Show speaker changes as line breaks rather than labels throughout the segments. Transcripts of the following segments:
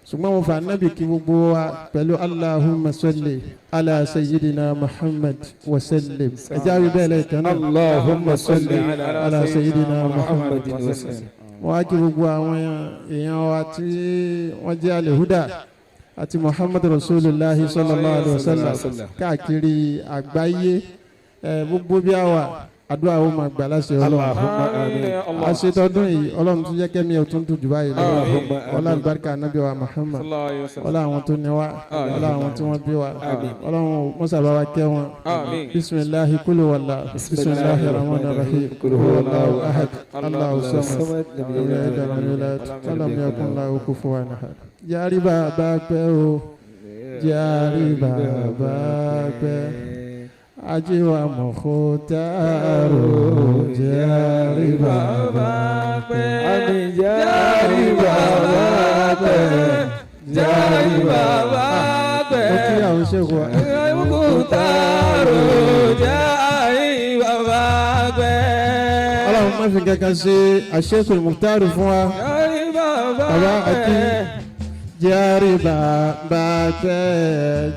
ṣùgbọ́n mo fà nábì kí gbogbo wa pẹ̀lú Allahumma salli ala sayyidina Muhammad wa sallim. ẹ jáwé bẹ́ẹ̀ lẹ́ẹ̀kan náà.
Allahumma salli
ala sayyidina Muhammad
wa sallim.
wọ́n á kí gbogbo àwọn èèyàn wa tí wọ́n jẹ́ al-huda àti Muhammad Rasulullah sallallahu alaihi wasallam káàkiri àgbáyé gbogbo bí a wà àdúrà ó máa gbà láṣẹ Ọlọ́run. àṣetọ́dún yìí Ọlọ́run tún jẹ́ kẹ́mi ẹ̀ tún dùn jù báyìí lọ. ọlá àlùbáríkà Ànábì wa Muhammad, ọlá àwọn tó ní wa, ọlá àwọn tí wọ́n bí wa, Ọlọ́run mọ́sàbá wa kẹ́ wọn. bisimilahi kulu wàllá bisimilahi rahman rahim kulu wàlláhu ahad allahu samad lam yalid walam yulad walam yakun lahu kufuwan ahad. jàre bàbá pẹ́ o jàre bàbá pẹ́. ajiwa Mukhtaru jàre bàbá pẹ́.
Àmì jàre bàbá pẹ́. Jàre bàbá pẹ́.
ó kí àwọn ṣẹ́gun wa.
Mukhtaru jàre bàbá pẹ́.
Ọlọ́run má fi kankan ṣe Sheikhul Mukhtaru fún wa.
Jàre bàbá
àti
pẹ́.
jàre bàbá pẹ́.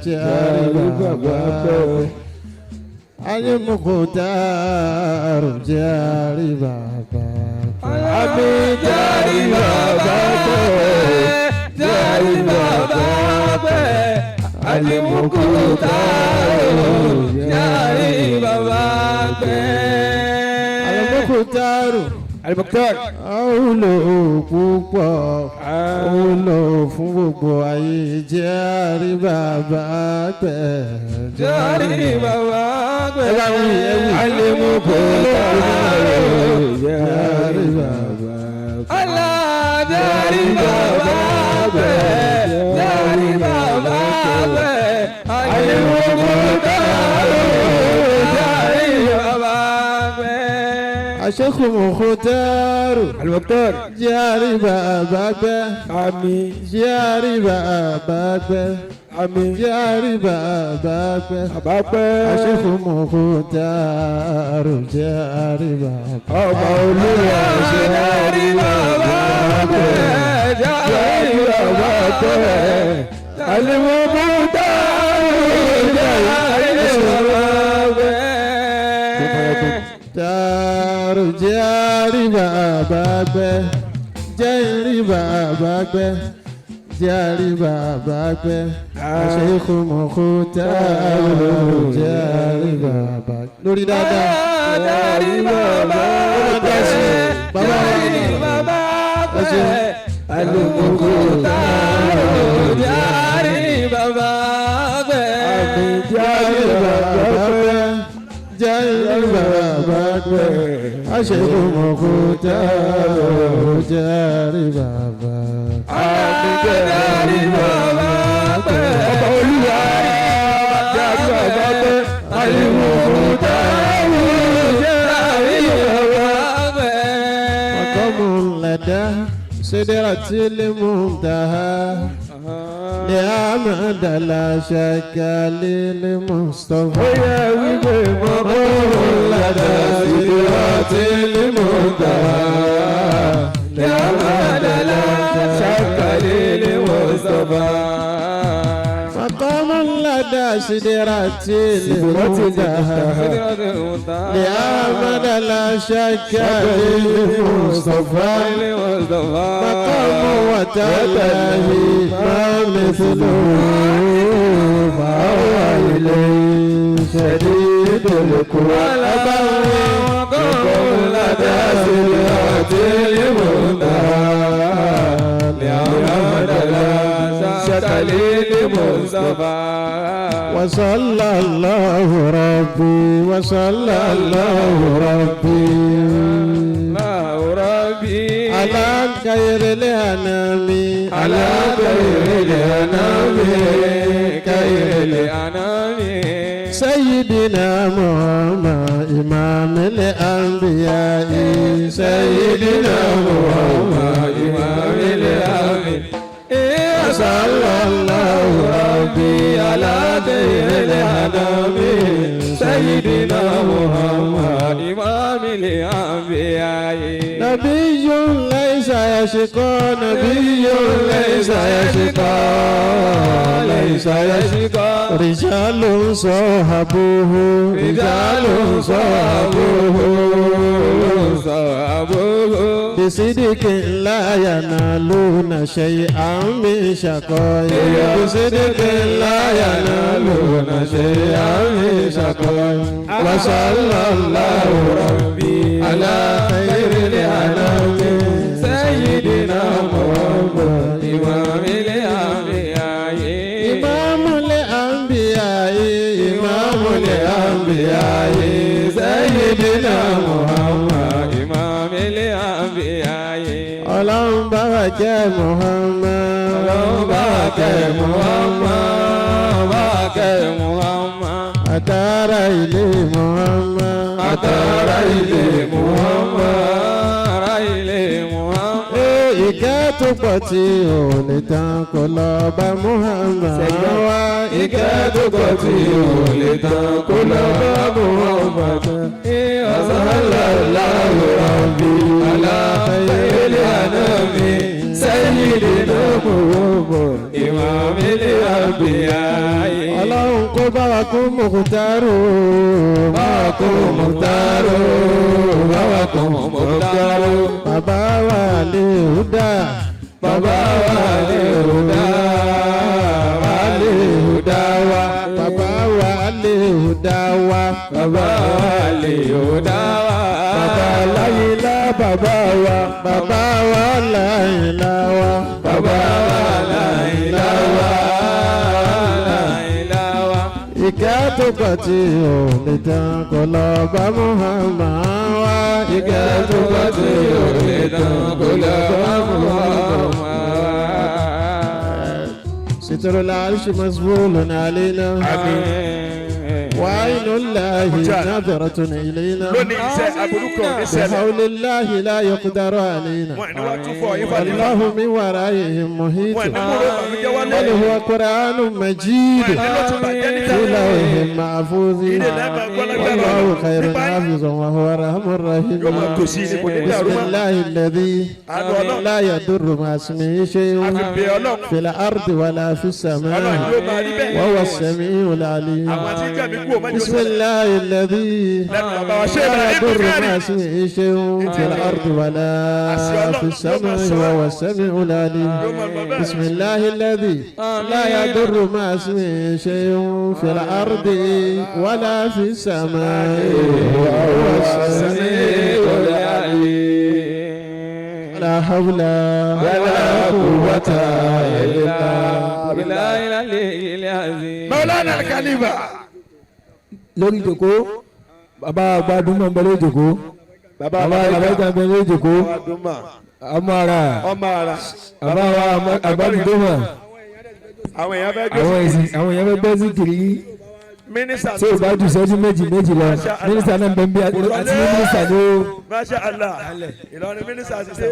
jàre bàbá pẹ́. Aji Mukhtaru jàre bàbá pẹ́.
Àmì jàre bàbá pẹ́. Jàre bàbá pẹ́. Àmì Mukhtaru jàre bàbá pẹ́.
Al-Mukhtaru
Al-Mukhtar.
àwùlò púpọ̀ àwùlò fún gbogbo ayé jàre bàbá pẹ́.
Jàre bàbá pẹ́.
Al-Mukhtaru
jàre bàbá pẹ́. Allah jàre bàbá pẹ́. Jàre bàbá pẹ́. Al-Mukhtaru jàre bàbá pẹ́.
Sheikh Mukhtaru
Al-Mukhtar.
jàre bàbá pẹ́.
Àmín.
jàre bàbá pẹ́.
Àmín.
jàre bàbá pẹ́.
Bàbá pẹ́.
Sheikh Mukhtaru jàre bàbá.
Ọba Olúwa jàre bàbá pẹ́. Jàre bàbá pẹ́. Al-Mukhtaru jàre bàbá pẹ́.
Mukhtaru jàre bàbá pẹ́. jàre bàbá pẹ́. jàre bàbá pẹ́. Sheikh Mukhtaru jàre bàbá. lórí dáadáa.
Jàre bàbá pẹ́. Jàre bàbá pẹ́. Al-Mukhtaru jàre bàbá pẹ́.
jàre bàbá pẹ́. jàre bàbá pẹ́. Sheikh Mukhtaru jàre bàbá.
Jàre bàbá pẹ́. Ọba Olúwa jàre bàbá pẹ́. Al-Mukhtaru jàre bàbá pẹ́.
Maqamu lada sidratil muntaha لأحمد لا شك للمصطفى.
Oya wípé maqamu lada sidratil muntaha لأحمد لا شك للمصطفى.
مقام لدى سدرة المنتهى لأحمد لا شك للمصطفى. مقام وتالله ما مثله فهو إليه شديد القوى.
مقام لدى سدرة المنتهى لأحمد لا شك للمصطفى.
وصلى الله ربي وصلى الله ربي على خير الأنام
على خير الأنام خير الأنام
سيدنا محمد إمام الأنبياء
سيدنا محمد إمام الأنبياء. صلى الله ربي على خير الأنام سيدنا محمد إمام الأنبياء.
نبي ليس يشقى نبي ليس يشقى
سيشقى
رجال صاحبوه رجال
صابوه
بصدق لا ينالون شيئا من شقاء بصدق لا ينالون شيئا من شقاء وصلى الله ربي على خير الأنام
سيدنا محمد إمام الأنبياء
إمام الأنبياء إمام الأنبياء
سيدنا محمد إمام الأنبياء
اللهم بارك محمد
اللهم بارك محمد بارك محمد
أتار إلي محمد
أتار إلي محمد إلي محمد
ìkẹ́ tó pọ̀ tí ò lè tán kó lọ bá Muhammad wá
ìkẹ́ tó pọ̀ tí ò lè tán kó lọ bá Muhammad sallallahu rabbi ala khayril anami sayyidina Muhammad imamil anbiya.
Ọlọ́run kó bá wa kó Mukhtaru
bá wa kó Mukhtaru bá wa kó Mukhtaru
bàbá wa lè húdà
bàbá wa lè húdà wa lè húdà wa
bàbá wa lè húdà wa
bàbá wa lè húdà wa
bàbá láyìnlá bàbá wa bàbá wa láyìnlá wa
bàbá wa láyìnlá wa láyìnlá wa.
ìkẹ́ tó pọ̀ tí ò lè tán kó lọ bá Muhammad wá
ìkẹ́ tó pọ̀ tí ò lè tán kó lọ bá Muhammad.
ستر العرش مسبول علينا وعين الله نظرة إلينا بحول الله لا يقدر علينا والله من ورائهم محيط بل هو قرآن مجيد في لوح محفوظ والله خير حافظا وهو أرحم الراحمين بسم الله الذي لا يضر مع اسمه شيء في الأرض ولا في السماء وهو السميع العليم بسم الله الذي لا يضر مع اسمه شيء في الأرض ولا في السماء وهو السميع العليم بسم الله الذي لا يضر مع اسمه شيء في الأرض ولا في السماء وهو السميع العليم لا حول ولا قوة إلا بالله
مولانا الخليفة.
lórí ìjòkó bàbá àgbàdùn máa ń bẹ lórí ìjòkó bàbá àgbàdùn máa ń bẹ lórí ìjòkó ọmọ ara bàbá wa àgbàdùn tó mà
àwọn èèyàn fẹ́
gbọ́ sí kiri tí o bá jù sẹ́jú méjì lọ mínísítà náà ń bẹ ń bí àti mínísítà ló.
Masha Allah Ìlọrin mínísítà ti ṣe.